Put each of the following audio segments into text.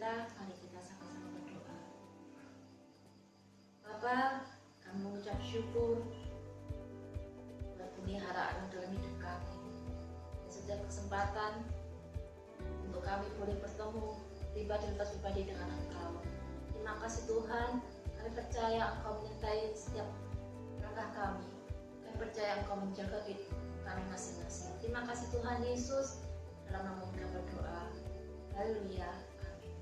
mari kita sama-sama berdoa. Bapa, kami mengucap syukur buat pemeliharaan dalam hidup kami. Dan setiap kesempatan untuk kami boleh bertemu pribadi lepas pribadi dengan Engkau. Terima kasih Tuhan, kami percaya Engkau menyertai setiap langkah kami. Kami percaya Engkau menjaga kehidupan kami masing-masing. Terima kasih Tuhan Yesus, dalam nama kami berdoa. Haleluya. Amin.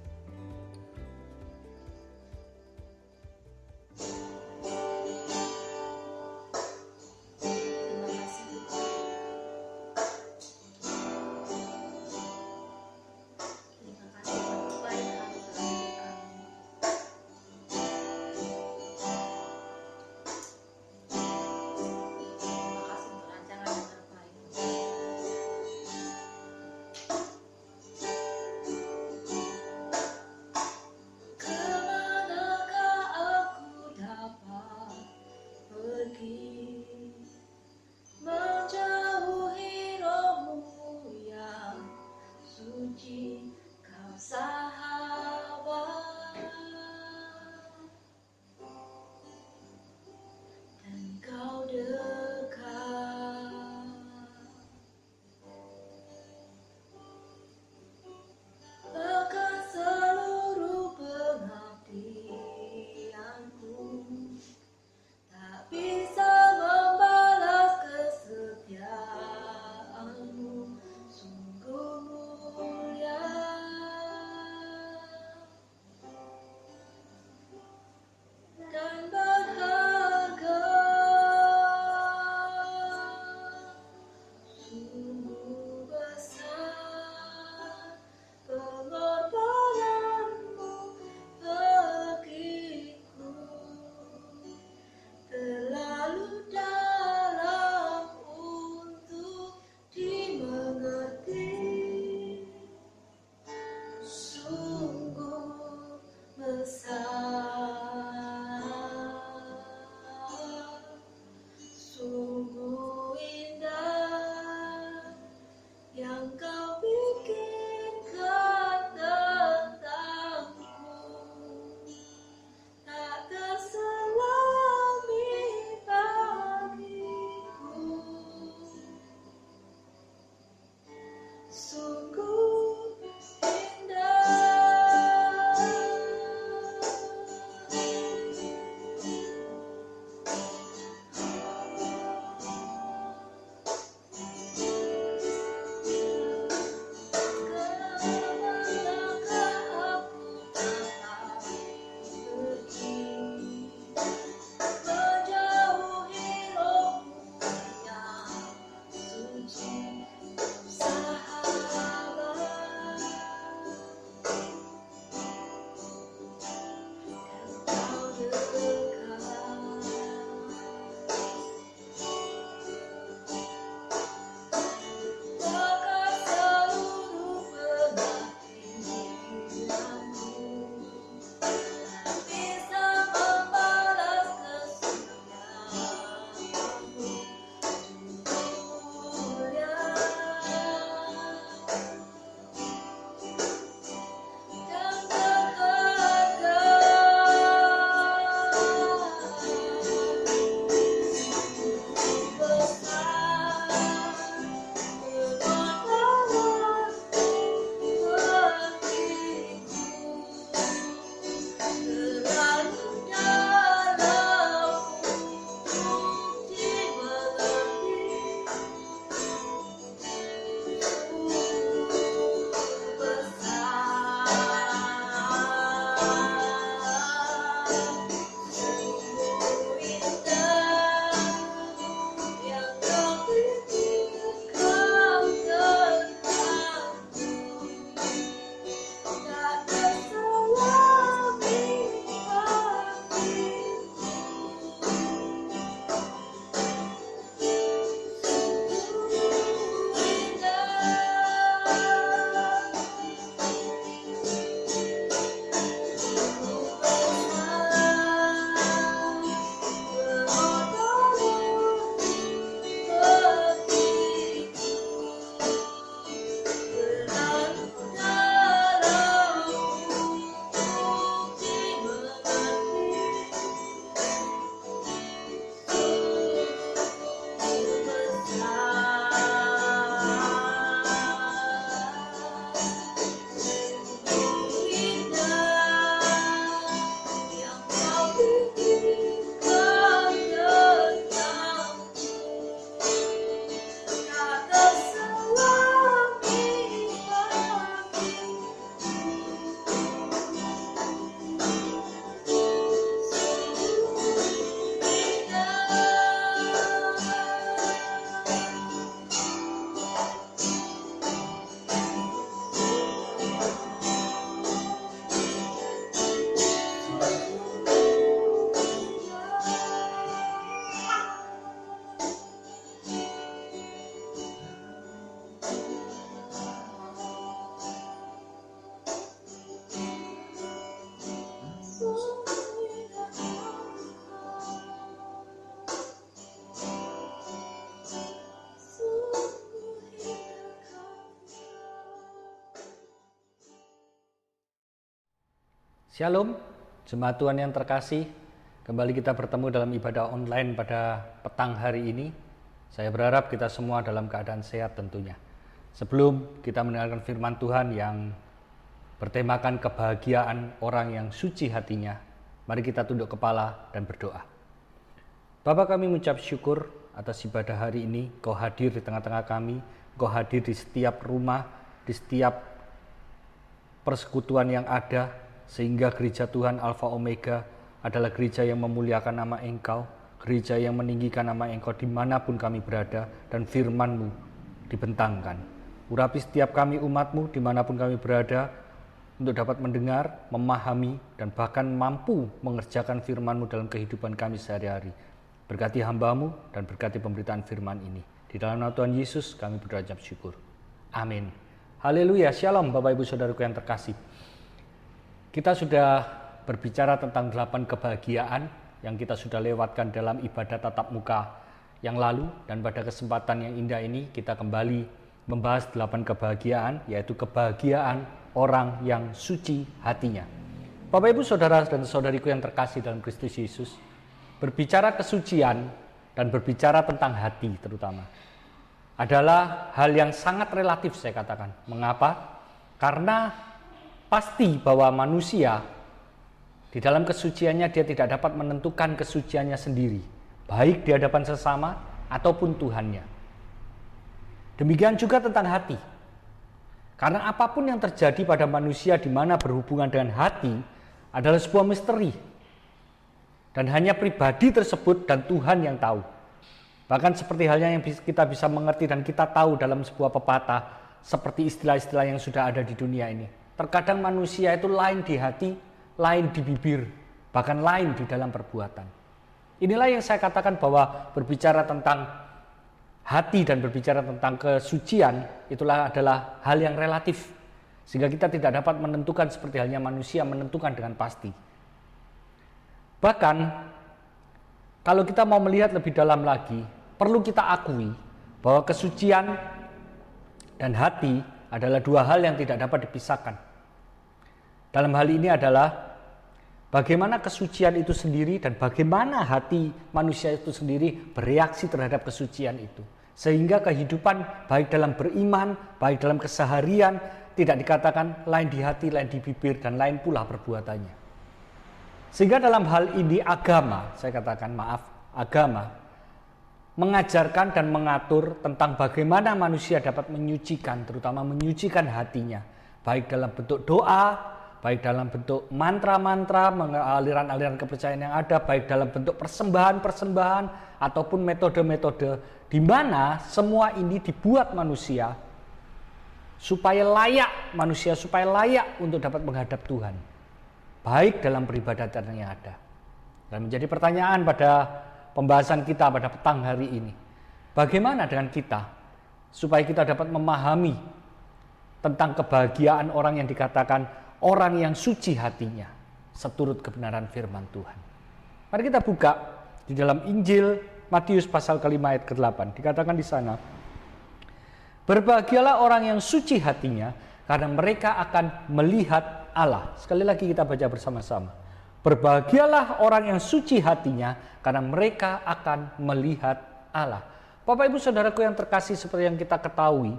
Terima kasih Tuhan. Terima kasih Tuhan baik kami dalam hidup kami. Terima kasih untuk rancangan yang terbaik. Kemanakah aku dapat pergi, menjauhi rohmu yang suci, Kau sahabat, dan Kau dekat. Bahkan seluruh pengabdianku tak bisa Shalom, jemaat Tuhan yang terkasih. Kembali kita bertemu dalam ibadah online pada petang hari ini. Saya berharap kita semua dalam keadaan sehat tentunya. Sebelum kita mendengarkan firman Tuhan yang bertemakan kebahagiaan orang yang suci hatinya, mari kita tunduk kepala dan berdoa. Bapa, kami mengucap syukur atas ibadah hari ini. Kau hadir di tengah-tengah kami, Kau hadir di setiap rumah, di setiap persekutuan yang ada, sehingga gereja Tuhan Alfa Omega adalah gereja yang memuliakan nama Engkau, gereja yang meninggikan nama Engkau dimanapun kami berada, dan firman-Mu dibentangkan. Urapi setiap kami umat-Mu dimanapun kami berada, untuk dapat mendengar, memahami, dan bahkan mampu mengerjakan firman-Mu dalam kehidupan kami sehari-hari. Berkati hamba-Mu dan berkati pemberitaan firman ini. Di dalam nama Tuhan Yesus kami berdoa dan syukur. Amin. Haleluya. Shalom Bapak Ibu Saudaraku yang terkasih. Kita sudah berbicara tentang 8 kebahagiaan yang kita sudah lewatkan dalam ibadah tatap muka yang lalu, dan pada kesempatan yang indah ini kita kembali membahas 8 kebahagiaan, yaitu kebahagiaan orang yang suci hatinya. Bapak Ibu Saudara dan Saudariku yang terkasih dalam Kristus Yesus, berbicara kesucian dan berbicara tentang hati terutama adalah hal yang sangat relatif, saya katakan. Mengapa? Karena pasti bahwa manusia di dalam kesuciannya dia tidak dapat menentukan kesuciannya sendiri, baik di hadapan sesama ataupun Tuhannya. Demikian juga tentang hati. Karena apapun yang terjadi pada manusia di mana berhubungan dengan hati adalah sebuah misteri. Dan hanya pribadi tersebut dan Tuhan yang tahu. Bahkan seperti halnya yang kita bisa mengerti dan kita tahu dalam sebuah pepatah, seperti istilah-istilah yang sudah ada di dunia ini. Terkadang manusia itu lain di hati, lain di bibir, bahkan lain di dalam perbuatan. Inilah yang saya katakan bahwa berbicara tentang hati dan berbicara tentang kesucian, itulah adalah hal yang relatif. Sehingga kita tidak dapat menentukan seperti halnya manusia menentukan dengan pasti. Bahkan, kalau kita mau melihat lebih dalam lagi, perlu kita akui bahwa kesucian dan hati adalah dua hal yang tidak dapat dipisahkan. Dalam hal ini adalah bagaimana kesucian itu sendiri dan bagaimana hati manusia itu sendiri bereaksi terhadap kesucian itu. Sehingga kehidupan baik dalam beriman, baik dalam keseharian tidak dikatakan lain di hati, lain di bibir, dan lain pula perbuatannya. Sehingga dalam hal ini agama, saya katakan agama mengajarkan dan mengatur tentang bagaimana manusia dapat menyucikan, terutama menyucikan hatinya, baik dalam bentuk doa, baik dalam bentuk mantra-mantra, aliran-aliran kepercayaan yang ada, baik dalam bentuk persembahan-persembahan ataupun metode-metode di mana semua ini dibuat manusia supaya layak untuk dapat menghadap Tuhan, baik dalam peribadatan yang ada. Dan menjadi pertanyaan pada pembahasan kita pada petang hari ini, bagaimana dengan kita supaya kita dapat memahami tentang kebahagiaan orang yang dikatakan orang yang suci hatinya seturut kebenaran firman Tuhan. Mari kita buka di dalam Injil Matius pasal ke-5 ayat ke-8. Dikatakan di sana, berbahagialah orang yang suci hatinya karena mereka akan melihat Allah. Sekali lagi kita baca bersama-sama. Berbahagialah orang yang suci hatinya karena mereka akan melihat Allah. Bapak Ibu Saudaraku yang terkasih, seperti yang kita ketahui,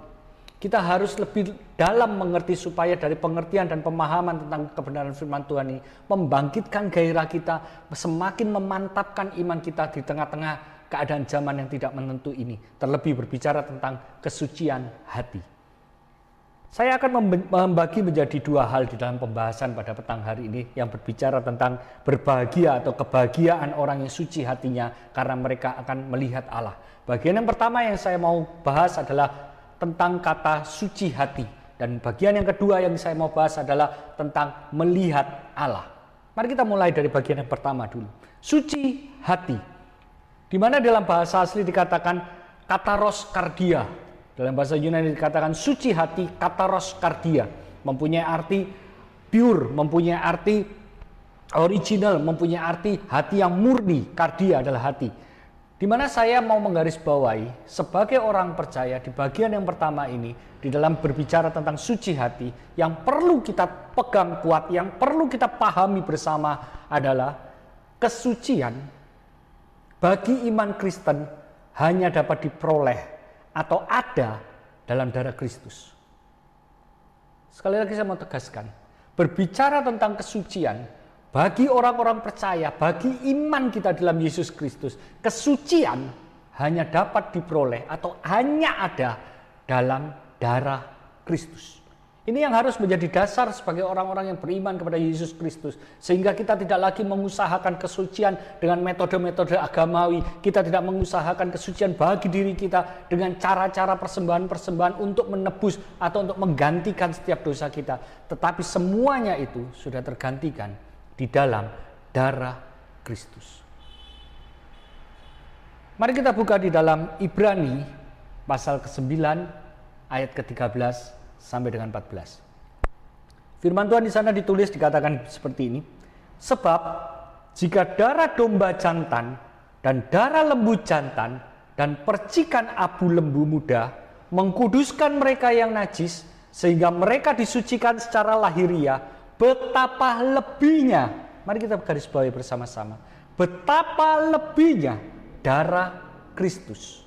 kita harus lebih dalam mengerti supaya dari pengertian dan pemahaman tentang kebenaran firman Tuhan ini membangkitkan gairah kita, semakin memantapkan iman kita di tengah-tengah keadaan zaman yang tidak menentu ini. Terlebih berbicara tentang kesucian hati. Saya akan membagi menjadi dua hal di dalam pembahasan pada petang hari ini yang berbicara tentang berbahagia atau kebahagiaan orang yang suci hatinya karena mereka akan melihat Allah. Bagian yang pertama yang saya mau bahas adalah tentang kata suci hati, dan bagian yang kedua yang saya mau bahas adalah tentang melihat Allah. Mari kita mulai dari bagian yang pertama dulu. Suci hati, di mana dalam bahasa asli dikatakan kataros kardia. Dalam bahasa Yunani dikatakan suci hati, kataros kardia, mempunyai arti pure, mempunyai arti original, mempunyai arti hati yang murni. Kardia adalah hati. Di mana saya mau menggarisbawahi sebagai orang percaya di bagian yang pertama ini, di dalam berbicara tentang suci hati, yang perlu kita pegang kuat, yang perlu kita pahami bersama adalah kesucian bagi iman Kristen hanya dapat diperoleh atau ada dalam darah Kristus. Sekali lagi saya mau tegaskan, berbicara tentang kesucian bagi orang-orang percaya, bagi iman kita dalam Yesus Kristus, kesucian hanya dapat diperoleh atau hanya ada dalam darah Kristus. Ini yang harus menjadi dasar sebagai orang-orang yang beriman kepada Yesus Kristus. Sehingga kita tidak lagi mengusahakan kesucian dengan metode-metode agamawi. Kita tidak mengusahakan kesucian bagi diri kita dengan cara-cara persembahan-persembahan untuk menebus atau untuk menggantikan setiap dosa kita. Tetapi semuanya itu sudah tergantikan di dalam darah Kristus. Mari kita buka di dalam Ibrani pasal ke-9 ayat ke-13 sampai dengan 14. Firman Tuhan di sana ditulis dikatakan seperti ini. Sebab jika darah domba jantan dan darah lembu jantan dan percikan abu lembu muda mengkuduskan mereka yang najis sehingga mereka disucikan secara lahiriah, betapa lebihnya, mari kita garis bawahi bersama-sama, betapa lebihnya darah Kristus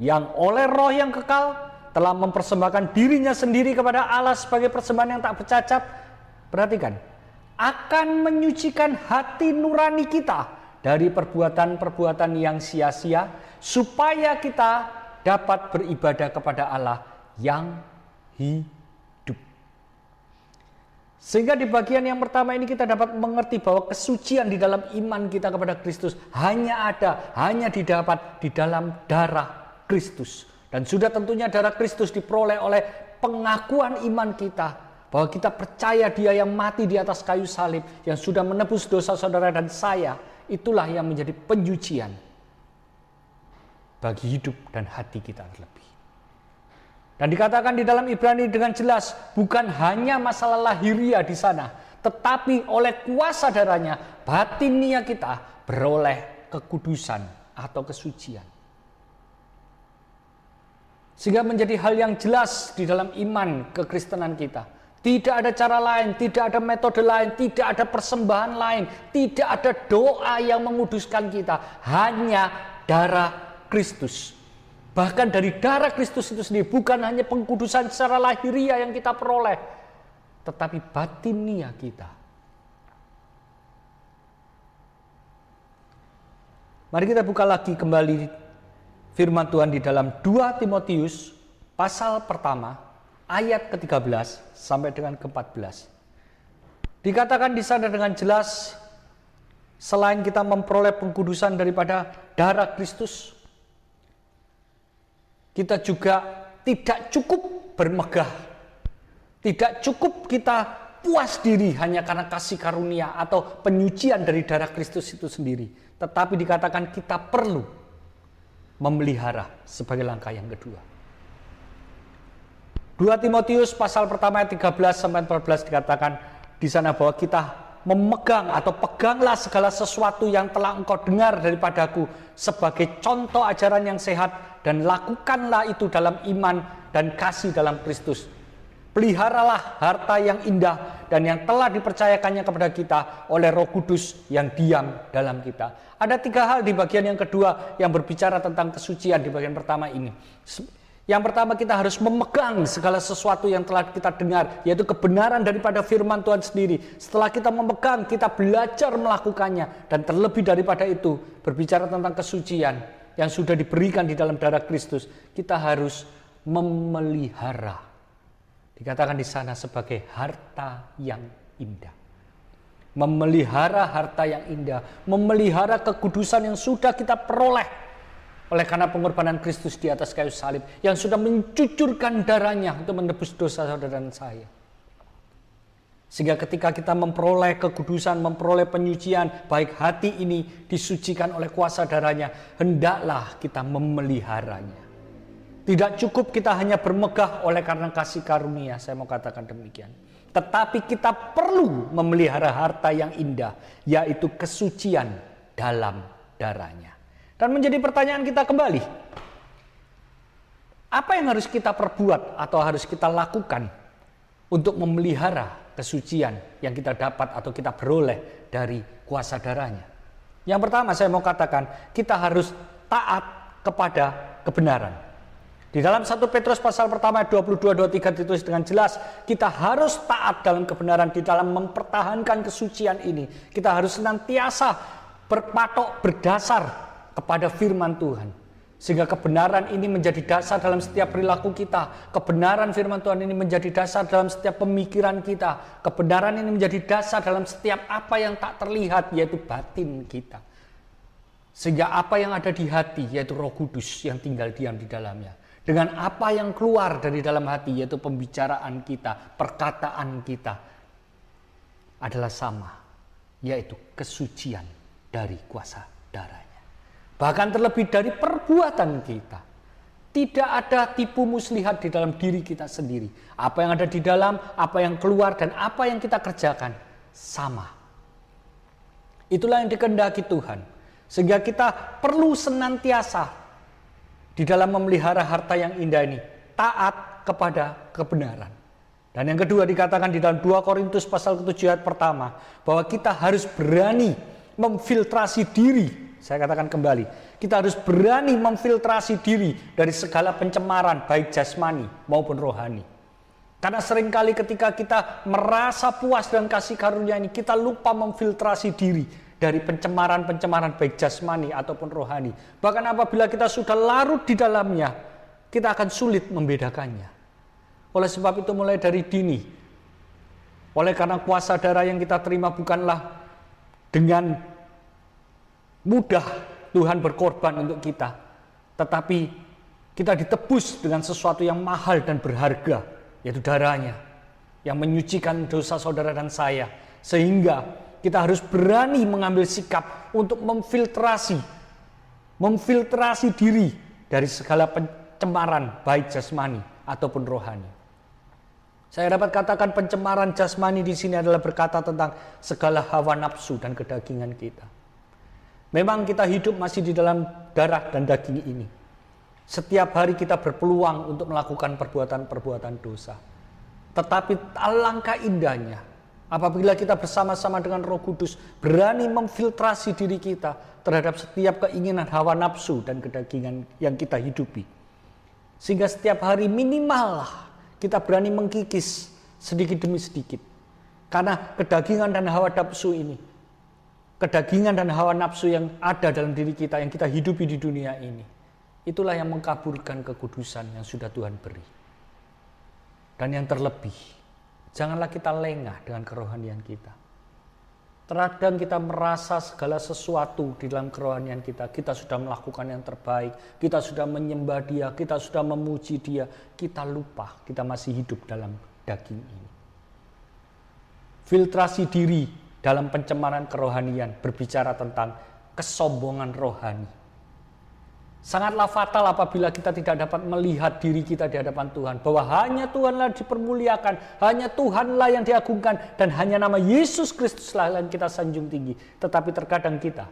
yang oleh Roh yang kekal telah mempersembahkan dirinya sendiri kepada Allah sebagai persembahan yang tak bercacat. Perhatikan, akan menyucikan hati nurani kita dari perbuatan-perbuatan yang sia-sia, supaya kita dapat beribadah kepada Allah yang hidup. Sehingga di bagian yang pertama ini kita dapat mengerti bahwa kesucian di dalam iman kita kepada Kristus hanya didapat di dalam darah Kristus. Dan sudah tentunya darah Kristus diperoleh oleh pengakuan iman kita bahwa kita percaya Dia yang mati di atas kayu salib, yang sudah menebus dosa saudara dan saya. Itulah yang menjadi penyucian bagi hidup dan hati kita terlebih. Dan dikatakan di dalam Ibrani dengan jelas, bukan hanya masalah lahiriah di sana, tetapi oleh kuasa darahnya batinia kita beroleh kekudusan atau kesucian. Sehingga menjadi hal yang jelas di dalam iman kekristenan kita. Tidak ada cara lain, tidak ada metode lain, tidak ada persembahan lain, tidak ada doa yang menguduskan kita. Hanya darah Kristus. Bahkan dari darah Kristus itu sendiri bukan hanya pengkudusan secara lahiriah yang kita peroleh, tetapi batinia kita. Mari kita buka lagi kembali firman Tuhan di dalam 2 Timotius pasal pertama ayat ke-13 sampai dengan ke-14. Dikatakan di sana dengan jelas, selain kita memperoleh pengkudusan daripada darah Kristus, kita juga tidak cukup bermegah. Tidak cukup kita puas diri hanya karena kasih karunia atau penyucian dari darah Kristus itu sendiri. Tetapi dikatakan kita perlu memelihara sebagai langkah yang kedua. 2 Timotius pasal pertama ayat 13 sampai 14 dikatakan di sana bahwa kita memegang atau peganglah segala sesuatu yang telah engkau dengar daripadaku sebagai contoh ajaran yang sehat, dan lakukanlah itu dalam iman dan kasih dalam Kristus. Peliharalah harta yang indah dan yang telah dipercayakannya kepada kita oleh Roh Kudus yang diam dalam kita. Ada 3 hal di bagian yang kedua yang berbicara tentang kesucian di bagian pertama ini. Yang pertama, kita harus memegang segala sesuatu yang telah kita dengar, yaitu kebenaran daripada firman Tuhan sendiri. Setelah kita memegang, kita belajar melakukannya. Dan terlebih daripada itu, berbicara tentang kesucian yang sudah diberikan di dalam darah Kristus, kita harus memelihara. Dikatakan di sana sebagai harta yang indah. Memelihara harta yang indah, memelihara kekudusan yang sudah kita peroleh oleh karena pengorbanan Kristus di atas kayu salib, yang sudah mencucurkan darahnya untuk menebus dosa saudara dan saya. Sehingga ketika kita memperoleh kekudusan, memperoleh penyucian, baik hati ini disucikan oleh kuasa darahnya, hendaklah kita memeliharanya. Tidak cukup kita hanya bermegah oleh karena kasih karunia, saya mau katakan demikian. Tetapi kita perlu memelihara harta yang indah, yaitu kesucian dalam darahnya. Dan menjadi pertanyaan kita kembali, apa yang harus kita perbuat atau harus kita lakukan untuk memelihara kesucian yang kita dapat atau kita beroleh dari kuasa darahnya? Yang pertama saya mau katakan, kita harus taat kepada kebenaran. Di dalam 1 Petrus pasal pertama 22-23 ditulis dengan jelas, kita harus taat dalam kebenaran di dalam mempertahankan kesucian ini. Kita harus senantiasa berpatok berdasar kepada firman Tuhan. Sehingga kebenaran ini menjadi dasar dalam setiap perilaku kita. Kebenaran firman Tuhan ini menjadi dasar dalam setiap pemikiran kita. Kebenaran ini menjadi dasar dalam setiap apa yang tak terlihat, yaitu batin kita. Sehingga apa yang ada di hati, yaitu Roh Kudus yang tinggal diam di dalamnya. Dengan apa yang keluar dari dalam hati, yaitu pembicaraan kita, perkataan kita, adalah sama, yaitu kesucian dari kuasa darahnya. Bahkan terlebih dari perbuatan kita. Tidak ada tipu muslihat di dalam diri kita sendiri. Apa yang ada di dalam, apa yang keluar, dan apa yang kita kerjakan sama. Itulah yang dikehendaki Tuhan. Sehingga kita perlu senantiasa di dalam memelihara harta yang indah ini, taat kepada kebenaran. Dan yang kedua dikatakan di dalam 2 Korintus pasal ke-7 ayat pertama, bahwa kita harus berani memfiltrasi diri. Saya katakan kembali, kita harus berani memfiltrasi diri dari segala pencemaran baik jasmani maupun rohani. Karena seringkali ketika kita merasa puas dengan kasih karunia ini, kita lupa memfiltrasi diri dari pencemaran-pencemaran baik jasmani ataupun rohani. Bahkan apabila kita sudah larut di dalamnya, kita akan sulit membedakannya. Oleh sebab itu mulai dari dini, oleh karena kuasa darah yang kita terima bukanlah dengan mudah Tuhan berkorban untuk kita, tetapi kita ditebus dengan sesuatu yang mahal dan berharga, yaitu darahnya yang menyucikan dosa saudara dan saya. Sehingga kita harus berani mengambil sikap untuk memfiltrasi diri dari segala pencemaran baik jasmani ataupun rohani. Saya dapat katakan pencemaran jasmani di sini adalah berkata tentang segala hawa nafsu dan kedagingan kita. Memang kita hidup masih di dalam darah dan daging ini. Setiap hari kita berpeluang untuk melakukan perbuatan-perbuatan dosa. Tetapi alangkah indahnya apabila kita bersama-sama dengan Roh Kudus berani memfiltrasi diri kita terhadap setiap keinginan hawa nafsu dan kedagingan yang kita hidupi. Sehingga setiap hari minimal kita berani mengkikis sedikit demi sedikit. Karena kedagingan dan hawa nafsu ini, kedagingan dan hawa nafsu yang ada dalam diri kita, yang kita hidupi di dunia ini, itulah yang mengkaburkan kekudusan yang sudah Tuhan beri. Dan yang terlebih, janganlah kita lengah dengan kerohanian kita. Terkadang kita merasa segala sesuatu di dalam kerohanian kita, kita sudah melakukan yang terbaik, kita sudah menyembah Dia, kita sudah memuji Dia, kita lupa kita masih hidup dalam daging ini. Filtrasi diri dalam pencemaran kerohanian berbicara tentang kesombongan rohani. Sangatlah fatal apabila kita tidak dapat melihat diri kita di hadapan Tuhan, bahwa hanya Tuhanlah dipermuliakan, hanya Tuhanlah yang diagungkan, dan hanya nama Yesus Kristuslah yang kita sanjung tinggi. Tetapi terkadang kita,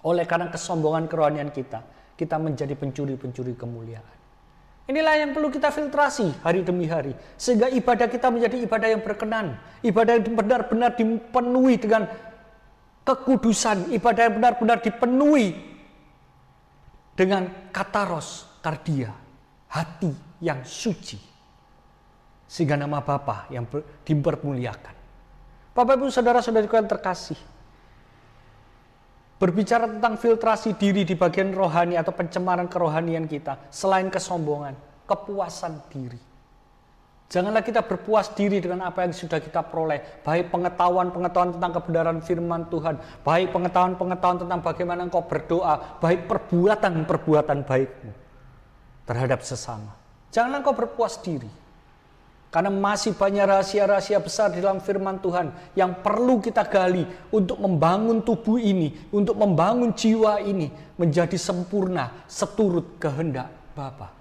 oleh karena kesombongan kerohanian kita menjadi pencuri-pencuri kemuliaan. Inilah yang perlu kita filtrasi hari demi hari, sehingga ibadah kita menjadi ibadah yang berkenan, ibadah yang benar-benar dipenuhi dengan kekudusan, ibadah yang benar-benar dipenuhi dengan kataros, kardia, hati yang suci, sehingga nama Bapa yang dipermuliakan. Bapak Ibu saudara-saudariku yang terkasih, berbicara tentang filtrasi diri di bagian rohani atau pencemaran kerohanian kita, selain kesombongan, kepuasan diri. Janganlah kita berpuas diri dengan apa yang sudah kita peroleh, baik pengetahuan-pengetahuan tentang kebenaran firman Tuhan, baik pengetahuan-pengetahuan tentang bagaimana engkau berdoa, baik perbuatan-perbuatan baikmu terhadap sesama. Janganlah engkau berpuas diri, karena masih banyak rahasia-rahasia besar di dalam firman Tuhan yang perlu kita gali untuk membangun tubuh ini, untuk membangun jiwa ini menjadi sempurna seturut kehendak Bapa.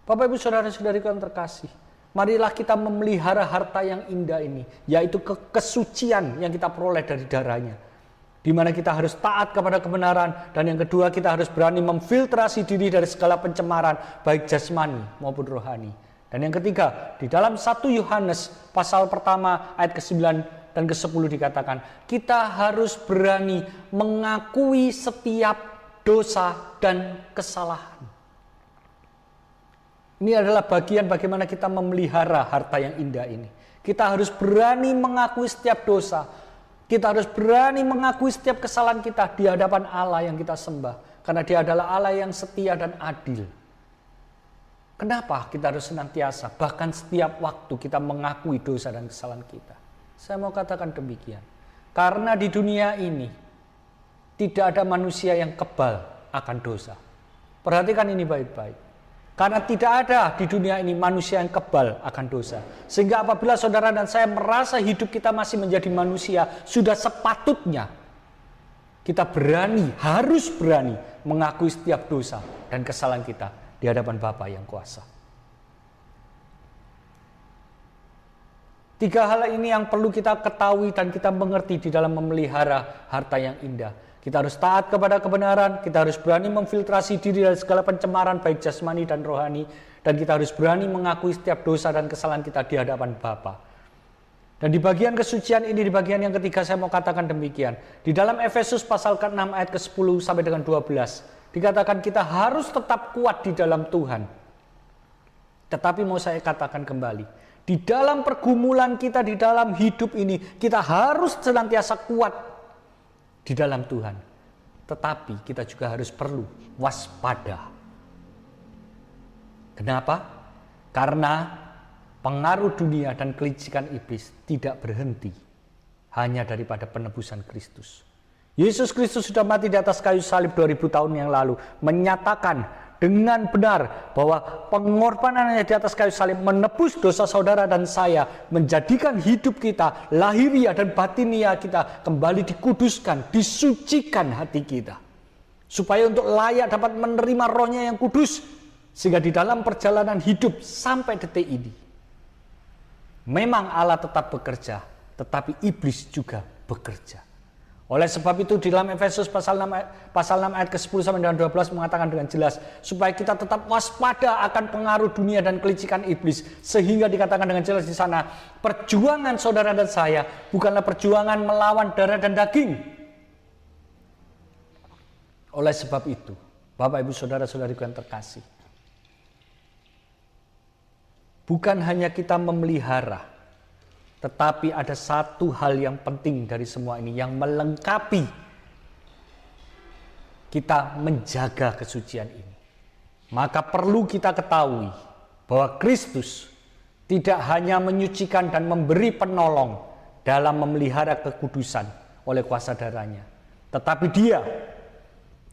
Bapak Ibu saudara-saudariku yang terkasih, marilah kita memelihara harta yang indah ini, yaitu kesucian yang kita peroleh dari darahnya. di mana kita harus taat kepada kebenaran, dan yang kedua kita harus berani memfiltrasi diri dari segala pencemaran baik jasmani maupun rohani. Dan yang ketiga, di dalam 1 Yohanes pasal pertama ayat ke-9 dan ke-10 dikatakan, kita harus berani mengakui setiap dosa dan kesalahan. Ini adalah bagian bagaimana kita memelihara harta yang indah ini. Kita harus berani mengakui setiap dosa. Kita harus berani mengakui setiap kesalahan kita di hadapan Allah yang kita sembah. Karena Dia adalah Allah yang setia dan adil. Kenapa kita harus senantiasa, bahkan setiap waktu kita mengakui dosa dan kesalahan kita? Saya mau katakan demikian. Karena di dunia ini tidak ada manusia yang kebal akan dosa. Perhatikan ini baik-baik. Karena tidak ada di dunia ini manusia yang kebal akan dosa. Sehingga apabila saudara dan saya merasa hidup kita masih menjadi manusia, sudah sepatutnya kita berani, harus berani mengakui setiap dosa dan kesalahan kita di hadapan Bapa yang kuasa. 3 hal ini yang perlu kita ketahui dan kita mengerti di dalam memelihara harta yang indah. Kita harus taat kepada kebenaran, kita harus berani memfiltrasi diri dari segala pencemaran baik jasmani dan rohani, dan kita harus berani mengakui setiap dosa dan kesalahan kita di hadapan Bapa. Dan di bagian kesucian ini, di bagian yang ketiga saya mau katakan demikian. Di dalam Efesus pasal ke-6 ayat ke-10 sampai dengan 12, dikatakan kita harus tetap kuat di dalam Tuhan. Tetapi mau saya katakan kembali, di dalam pergumulan kita, di dalam hidup ini, kita harus senantiasa kuat di dalam Tuhan. Tetapi kita juga harus perlu waspada. Kenapa? Karena pengaruh dunia dan kelicikan iblis tidak berhenti hanya daripada penebusan Kristus. Yesus Kristus sudah mati di atas kayu salib 2000 tahun yang lalu, menyatakan dengan benar bahwa pengorbanannya di atas kayu salib menebus dosa saudara dan saya, menjadikan hidup kita, lahiriah dan batiniah kita kembali dikuduskan, disucikan hati kita, supaya untuk layak dapat menerima Roh-Nya yang kudus, sehingga di dalam perjalanan hidup sampai detik ini memang Allah tetap bekerja, tetapi iblis juga bekerja. Oleh sebab itu di dalam Efesus pasal 6 ayat ke-10 sampai dengan 12 mengatakan dengan jelas supaya kita tetap waspada akan pengaruh dunia dan kelicikan iblis, sehingga dikatakan dengan jelas di sana, perjuangan saudara dan saya bukanlah perjuangan melawan darah dan daging. Oleh sebab itu, Bapak Ibu saudara-saudariku yang terkasih, bukan hanya kita memelihara, tetapi ada satu hal yang penting dari semua ini yang melengkapi kita menjaga kesucian ini. Maka perlu kita ketahui bahwa Kristus tidak hanya menyucikan dan memberi penolong dalam memelihara kekudusan oleh kuasa darahnya, tetapi Dia,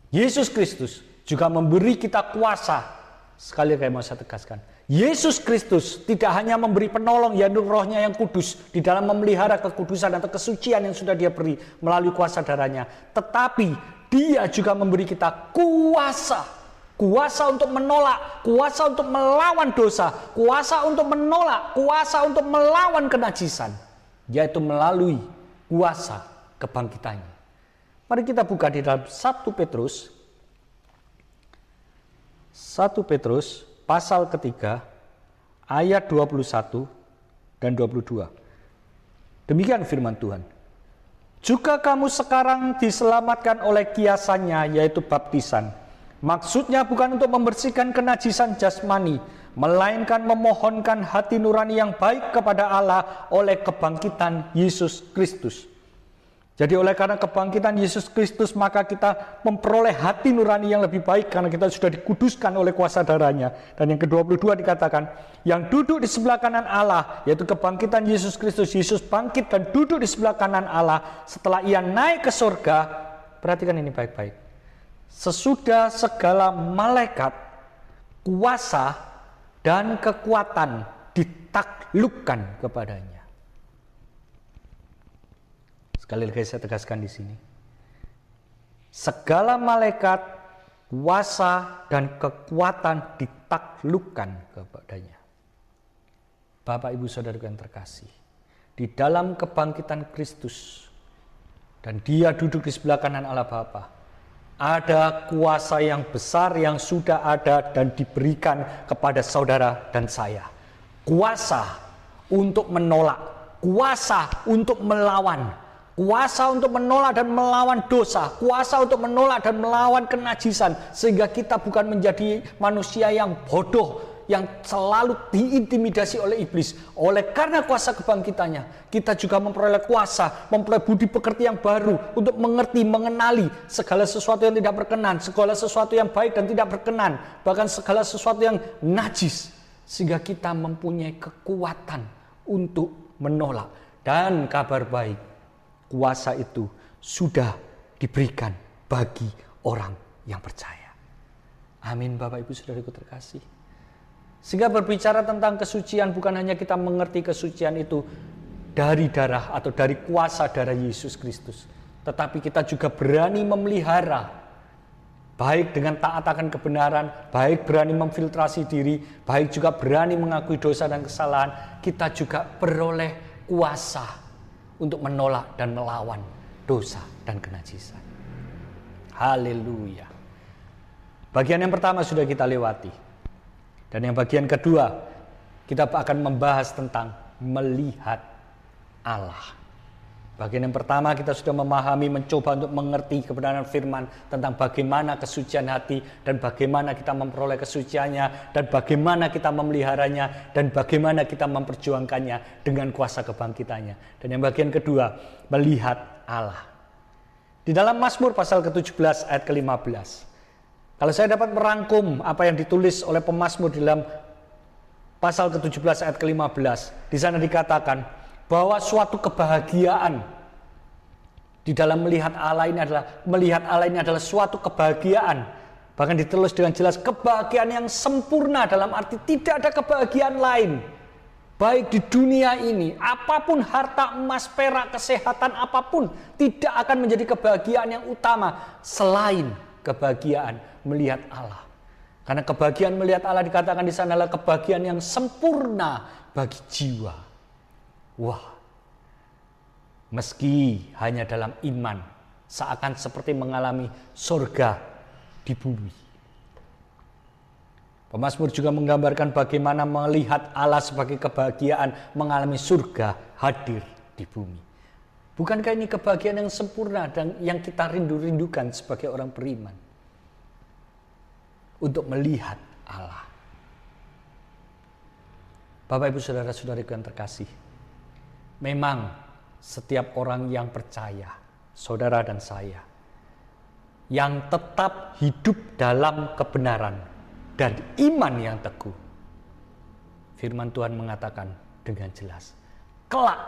Yesus Kristus, juga memberi kita kuasa. Sekali lagi mau saya tegaskan, Yesus Kristus tidak hanya memberi penolong, yaitu Roh-Nya yang kudus di dalam memelihara kekudusan atau kesucian yang sudah Dia beri melalui kuasa darahnya, tetapi Dia juga memberi kita kuasa untuk menolak, kuasa untuk melawan dosa, kuasa untuk menolak, kuasa untuk melawan kenajisan, yaitu melalui kuasa kebangkitannya. Mari kita buka di dalam 1 Petrus pasal ketiga ayat 21 dan 22. Demikian firman Tuhan. Juga kamu sekarang diselamatkan oleh kiasannya, yaitu baptisan. Maksudnya bukan untuk membersihkan kenajisan jasmani, melainkan memohonkan hati nurani yang baik kepada Allah oleh kebangkitan Yesus Kristus. Jadi oleh karena kebangkitan Yesus Kristus, maka kita memperoleh hati nurani yang lebih baik karena kita sudah dikuduskan oleh kuasa darahnya. Dan yang ke-22 dikatakan, yang duduk di sebelah kanan Allah, yaitu kebangkitan Yesus Kristus. Yesus bangkit dan duduk di sebelah kanan Allah setelah Ia naik ke surga. Perhatikan ini baik-baik. Sesudah segala malaikat, kuasa, dan kekuatan ditaklukkan kepadanya. Sekali lagi saya tegaskan di sini. Segala malaikat, kuasa, dan kekuatan ditaklukkan kepadanya. Bapak Ibu Saudara yang terkasih, di dalam kebangkitan Kristus, Dan Dia duduk di sebelah kanan Allah Bapa. Ada kuasa yang besar yang sudah ada dan diberikan kepada saudara dan saya. Kuasa untuk menolak, kuasa untuk melawan, kuasa untuk menolak dan melawan dosa, kuasa untuk menolak dan melawan kenajisan, sehingga kita bukan menjadi manusia yang bodoh, yang selalu diintimidasi oleh iblis. Oleh karena kuasa kebangkitannya, kita juga memperoleh kuasa, memperoleh budi pekerti yang baru untuk mengerti, mengenali segala sesuatu yang tidak berkenan, segala sesuatu yang baik dan tidak berkenan, bahkan segala sesuatu yang najis, sehingga kita mempunyai kekuatan untuk menolak. Dan kabar baik, kuasa itu sudah diberikan bagi orang yang percaya. Amin, Bapak Ibu Saudaraku terkasih. Sehingga berbicara tentang kesucian, bukan hanya kita mengerti kesucian itu dari darah atau dari kuasa darah Yesus Kristus, tetapi kita juga berani memelihara, baik dengan taat akan kebenaran, baik berani memfiltrasi diri, baik juga berani mengakui dosa dan kesalahan. Kita juga beroleh kuasa untuk menolak dan melawan dosa dan kenajisan. Haleluya. Bagian yang pertama sudah kita lewati. Dan yang bagian kedua, kita akan membahas tentang melihat Allah. Bagian yang pertama kita sudah memahami, mencoba untuk mengerti kebenaran firman tentang bagaimana kesucian hati dan bagaimana kita memperoleh kesuciannya dan bagaimana kita memeliharanya dan bagaimana kita memperjuangkannya dengan kuasa kebangkitannya. Dan yang bagian kedua, melihat Allah. Di dalam Mazmur pasal ke-17 ayat ke-15. Kalau saya dapat merangkum apa yang ditulis oleh pemazmur di dalam pasal ke-17 ayat ke-15, di sana dikatakan bahwa suatu kebahagiaan di dalam melihat Allah ini adalah suatu kebahagiaan. Bahkan ditulis dengan jelas, kebahagiaan yang sempurna, dalam arti tidak ada kebahagiaan lain. Baik di dunia ini, apapun harta, emas, perak, kesehatan apapun, tidak akan menjadi kebahagiaan yang utama selain kebahagiaan melihat Allah. Karena kebahagiaan melihat Allah dikatakan di sana adalah kebahagiaan yang sempurna bagi jiwa. Wah, meski hanya dalam iman, seakan seperti mengalami surga di bumi. Pemazmur juga menggambarkan bagaimana melihat Allah sebagai kebahagiaan mengalami surga hadir di bumi. Bukankah ini kebahagiaan yang sempurna dan yang kita rindu-rindukan sebagai orang beriman? Untuk melihat Allah. Bapak Ibu Saudara-saudariku yang terkasih, memang setiap orang yang percaya, saudara dan saya, yang tetap hidup dalam kebenaran dan iman yang teguh, firman Tuhan mengatakan dengan jelas, kelak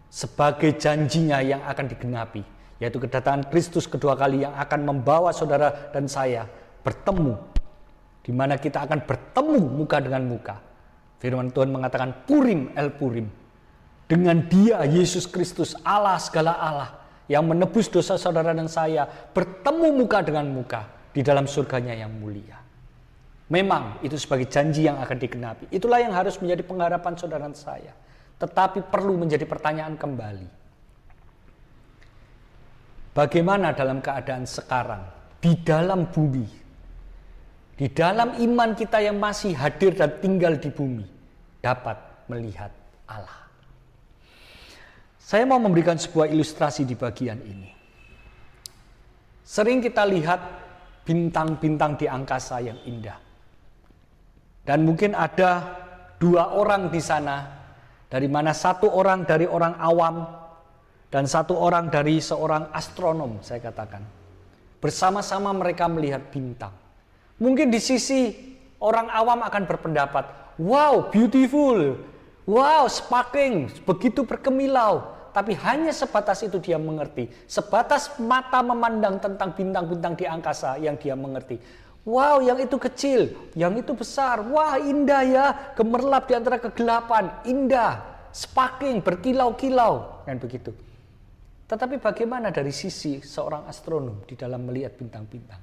sebagai janjinya yang akan digenapi, yaitu kedatangan Kristus kedua kali yang akan membawa saudara dan saya bertemu, di mana kita akan bertemu muka dengan muka. Firman Tuhan mengatakan Purim el Purim. Dengan Dia, Yesus Kristus, Allah segala Allah, yang menebus dosa saudara dan saya, bertemu muka dengan muka di dalam surganya yang mulia. Memang itu sebagai janji yang akan digenapi. Itulah yang harus menjadi pengharapan saudara dan saya. Tetapi perlu menjadi pertanyaan kembali. Bagaimana dalam keadaan sekarang, di dalam bumi, di dalam iman kita yang masih hadir dan tinggal di bumi, dapat melihat Allah? Saya mau memberikan sebuah ilustrasi di bagian ini. Sering kita lihat bintang-bintang di angkasa yang indah. Dan mungkin ada dua orang di sana, dari mana satu orang dari orang awam, dan satu orang dari seorang astronom, saya katakan. Bersama-sama mereka melihat bintang. Mungkin di sisi orang awam akan berpendapat, wow, beautiful, wow, sparkling, begitu berkemilau. Tapi hanya sebatas itu dia mengerti. Sebatas mata memandang tentang bintang-bintang di angkasa yang dia mengerti. Wow, yang itu kecil, yang itu besar. Wah, indah ya, gemerlap di antara kegelapan. Indah, sparkling, berkilau-kilau. Dan begitu. Tetapi bagaimana dari sisi seorang astronom di dalam melihat bintang-bintang?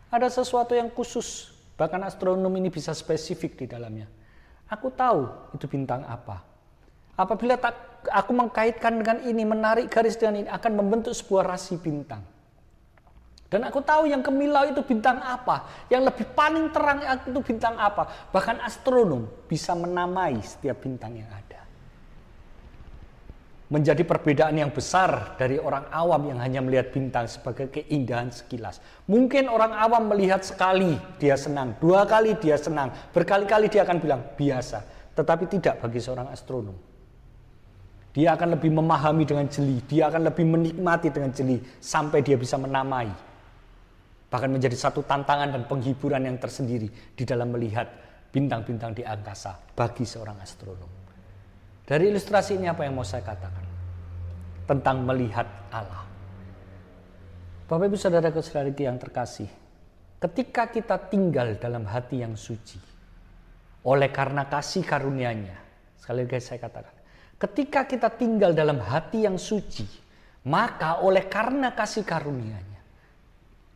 Ada sesuatu yang khusus, bahkan astronom ini bisa spesifik di dalamnya. Aku tahu itu bintang apa. Apabila aku mengkaitkan dengan ini, menarik garis dengan ini, akan membentuk sebuah rasi bintang. Dan aku tahu yang kemilau itu bintang apa, yang lebih paling terang itu bintang apa. Bahkan astronom bisa menamai setiap bintang yang ada. Menjadi perbedaan yang besar dari orang awam yang hanya melihat bintang sebagai keindahan sekilas. Mungkin orang awam melihat sekali dia senang, 2 kali dia senang, berkali-kali dia akan bilang biasa. Tetapi tidak bagi seorang astronom. Dia akan lebih memahami dengan jeli, dia akan lebih menikmati dengan jeli sampai dia bisa menamai. Bahkan menjadi satu tantangan dan penghiburan yang tersendiri di dalam melihat bintang-bintang di angkasa bagi seorang astronom. Dari ilustrasi ini apa yang mau saya katakan? Tentang melihat Allah. Bapak Ibu Saudara-saudariku yang terkasih, ketika kita tinggal dalam hati yang suci, oleh karena kasih karunia-Nya, sekali lagi saya katakan, ketika kita tinggal dalam hati yang suci, maka oleh karena kasih karunia-Nya,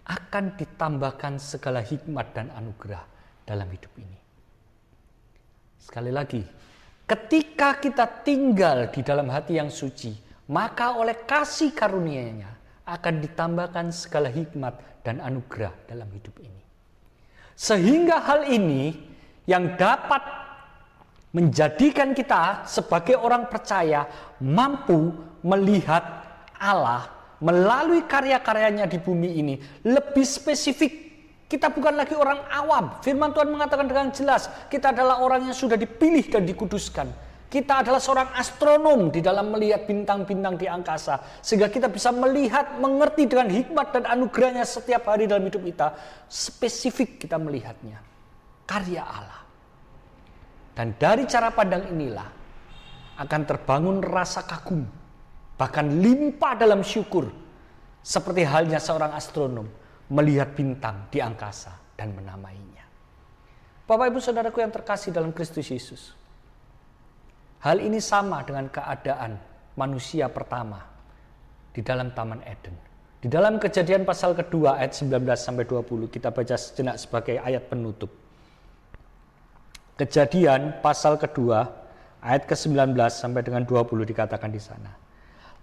akan ditambahkan segala hikmat dan anugerah dalam hidup ini. Sekali lagi, ketika kita tinggal di dalam hati yang suci, maka oleh kasih karunia-Nya akan ditambahkan segala hikmat dan anugerah dalam hidup ini. Sehingga hal ini yang dapat menjadikan kita sebagai orang percaya mampu melihat Allah melalui karya-karyanya di bumi ini lebih spesifik. Kita bukan lagi orang awam. Firman Tuhan mengatakan dengan jelas, kita adalah orang yang sudah dipilih dan dikuduskan. Kita adalah seorang astronom di dalam melihat bintang-bintang di angkasa. Sehingga kita bisa melihat, mengerti dengan hikmat dan anugerahnya setiap hari dalam hidup kita. Spesifik kita melihatnya. Karya Allah. Dan dari cara pandang inilah akan terbangun rasa kagum. Bahkan limpah dalam syukur. Seperti halnya seorang astronom melihat bintang di angkasa dan menamainya. Bapak Ibu Saudaraku yang terkasih dalam Kristus Yesus. Hal ini sama dengan keadaan manusia pertama di dalam Taman Eden. Di dalam Kejadian pasal kedua ayat 19-20 kita baca sejenak sebagai ayat penutup. Kejadian pasal kedua ayat ke-19 sampai dengan 20 dikatakan di sana.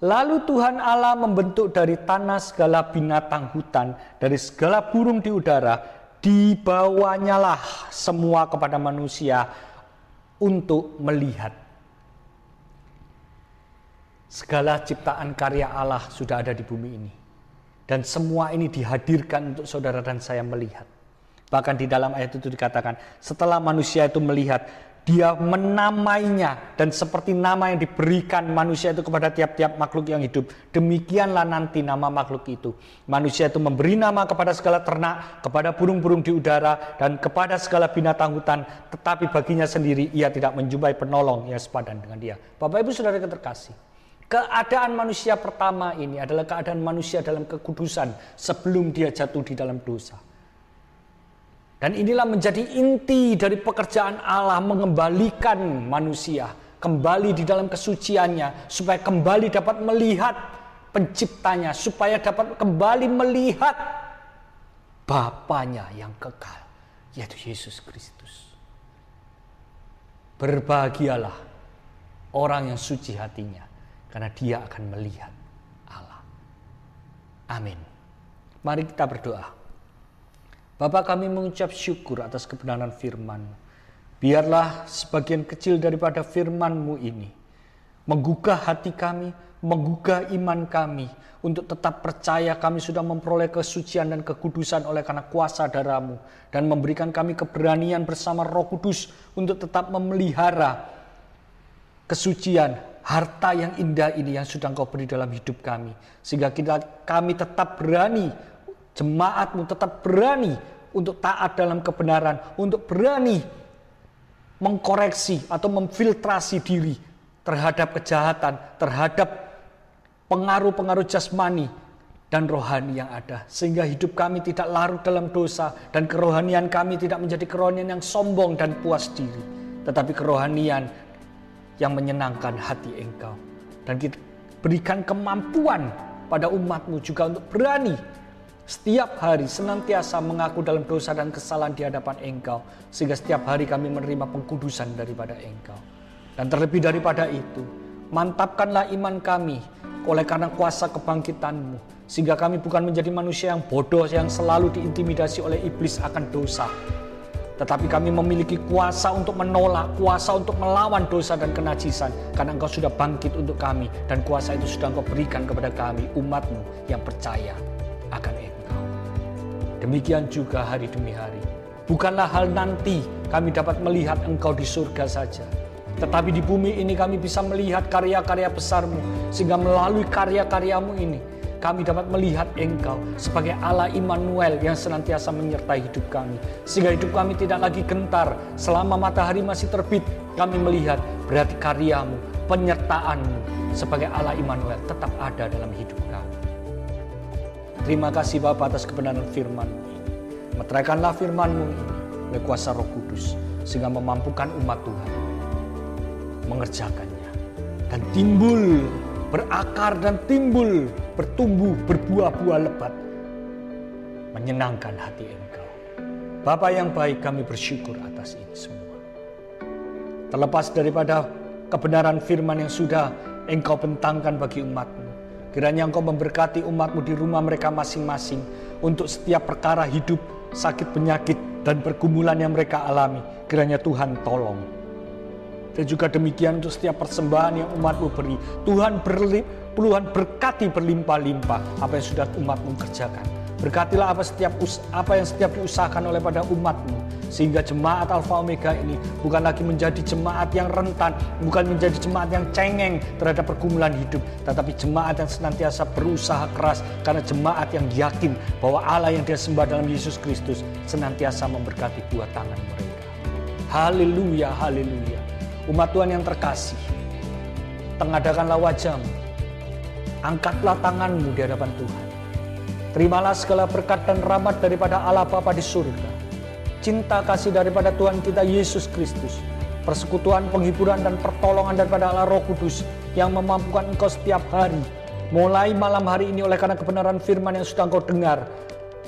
Lalu Tuhan Allah membentuk dari tanah segala binatang hutan, dari segala burung di udara, dibawanyalah semua kepada manusia untuk melihat. Segala ciptaan karya Allah sudah ada di bumi ini. Dan semua ini dihadirkan untuk saudara dan saya melihat. Bahkan di dalam ayat itu dikatakan, setelah manusia itu melihat, dia menamainya. Dan seperti nama yang diberikan manusia itu kepada tiap-tiap makhluk yang hidup, demikianlah nanti nama makhluk itu. Manusia itu memberi nama kepada segala ternak, kepada burung-burung di udara, dan kepada segala binatang hutan. Tetapi baginya sendiri ia tidak menjumpai penolong yang sepadan dengan dia. Bapak Ibu Saudara yang terkasih, keadaan manusia pertama ini adalah keadaan manusia dalam kekudusan sebelum dia jatuh di dalam dosa. Dan inilah menjadi inti dari pekerjaan Allah mengembalikan manusia kembali di dalam kesuciannya supaya kembali dapat melihat penciptanya, supaya dapat kembali melihat Bapanya yang kekal, yaitu Yesus Kristus. Berbahagialah orang yang suci hatinya, karena dia akan melihat Allah. Amin. Mari kita berdoa. Bapa, kami mengucap syukur atas kebenaran firman. Biarlah sebagian kecil daripada firman-Mu ini menggugah hati kami, menggugah iman kami, untuk tetap percaya kami sudah memperoleh kesucian dan kekudusan oleh karena kuasa darah-Mu, dan memberikan kami keberanian bersama Roh Kudus untuk tetap memelihara kesucian, harta yang indah ini yang sudah Engkau beri dalam hidup kami. Sehingga kami tetap berani, jemaat-Mu tetap berani untuk taat dalam kebenaran, untuk berani mengkoreksi atau memfiltrasi diri terhadap kejahatan, terhadap pengaruh-pengaruh jasmani dan rohani yang ada. Sehingga hidup kami tidak larut dalam dosa, dan kerohanian kami tidak menjadi kerohanian yang sombong dan puas diri, tetapi kerohanian yang menyenangkan hati Engkau. Dan kita berikan kemampuan pada umat-Mu juga untuk berani setiap hari senantiasa mengaku dalam dosa dan kesalahan di hadapan Engkau, sehingga setiap hari kami menerima pengkudusan daripada Engkau. Dan terlebih daripada itu, Mantapkanlah iman kami oleh karena kuasa kebangkitan-Mu, sehingga kami bukan menjadi manusia yang bodoh yang selalu diintimidasi oleh iblis akan dosa, tetapi kami memiliki kuasa untuk menolak, kuasa untuk melawan dosa dan kenajisan, karena Engkau sudah bangkit untuk kami, dan kuasa itu sudah Engkau berikan kepada kami, umat-Mu yang percaya akan Engkau. Demikian juga hari demi hari. Bukanlah hal nanti kami dapat melihat Engkau di surga saja, tetapi di bumi ini kami bisa melihat karya-karya besar-Mu, sehingga melalui karya-karya-Mu ini kami dapat melihat Engkau sebagai Allah Immanuel yang senantiasa menyertai hidup kami. Sehingga hidup kami tidak lagi gentar. Selama matahari masih terbit, kami melihat berarti karya-Mu, penyertaan-Mu sebagai Allah Immanuel tetap ada dalam hidup kami. Terima kasih Bapa atas kebenaran firman-Mu ini. Meteraikanlah firman-Mu ini oleh kuasa Roh Kudus, sehingga memampukan umat Tuhan mengerjakannya dan timbul, berakar dan timbul, bertumbuh, berbuah-buah lebat, menyenangkan hati Engkau. Bapa yang baik, kami bersyukur atas ini semua. Terlepas daripada kebenaran firman yang sudah Engkau bentangkan bagi umat-Mu, kiranya Engkau memberkati umat-Mu di rumah mereka masing-masing untuk setiap perkara hidup, sakit, penyakit, dan pergumulan yang mereka alami. Kiranya Tuhan tolong. Dan juga demikian untuk setiap persembahan yang umat-Mu beri. Tuhan berkati berlimpah-limpah apa yang sudah umat-Mu kerjakan. Berkatilah apa yang setiap diusahakan oleh pada umat-Mu, sehingga jemaat Alfa Omega ini bukan lagi menjadi jemaat yang rentan, bukan menjadi jemaat yang cengeng terhadap pergumulan hidup, tetapi jemaat yang senantiasa berusaha keras, karena jemaat yang yakin bahwa Allah yang dia sembah dalam Yesus Kristus senantiasa memberkati buah tangan mereka. Haleluya, haleluya. Umat Tuhan yang terkasih, tengadahkanlah wajah-Mu, angkatlah tangan-Mu di hadapan Tuhan. Terimalah segala berkat dan rahmat daripada Allah Bapa di surga, cinta kasih daripada Tuhan kita Yesus Kristus, persekutuan, penghiburan, dan pertolongan daripada Allah Roh Kudus yang memampukan engkau setiap hari, mulai malam hari ini oleh karena kebenaran firman yang sudah engkau dengar,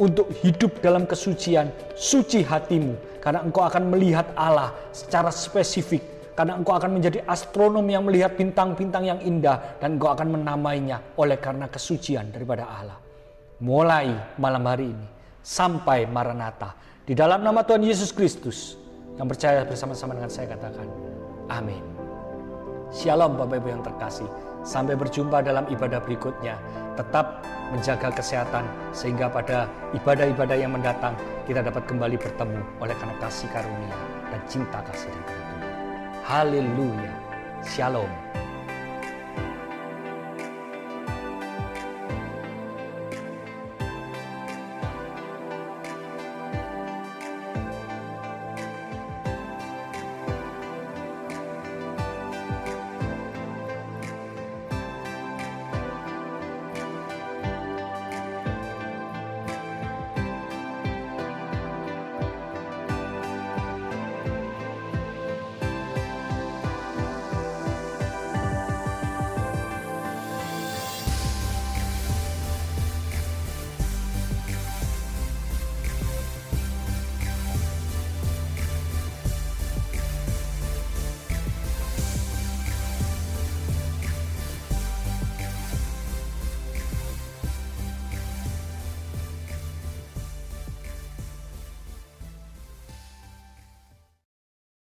untuk hidup dalam kesucian, suci hatimu, karena engkau akan melihat Allah secara spesifik. Karena engkau akan menjadi astronom yang melihat bintang-bintang yang indah, dan engkau akan menamainya oleh karena kesucian daripada Allah. Mulai malam hari ini sampai Maranatha. Di dalam nama Tuhan Yesus Kristus, yang percaya bersama-sama dengan saya katakan, amin. Shalom Bapak Ibu yang terkasih. Sampai berjumpa dalam ibadah berikutnya. Tetap menjaga kesehatan, sehingga pada ibadah-ibadah yang mendatang kita dapat kembali bertemu oleh karena kasih karunia dan cinta kasih dari Tuhan. Haleluya. Shalom.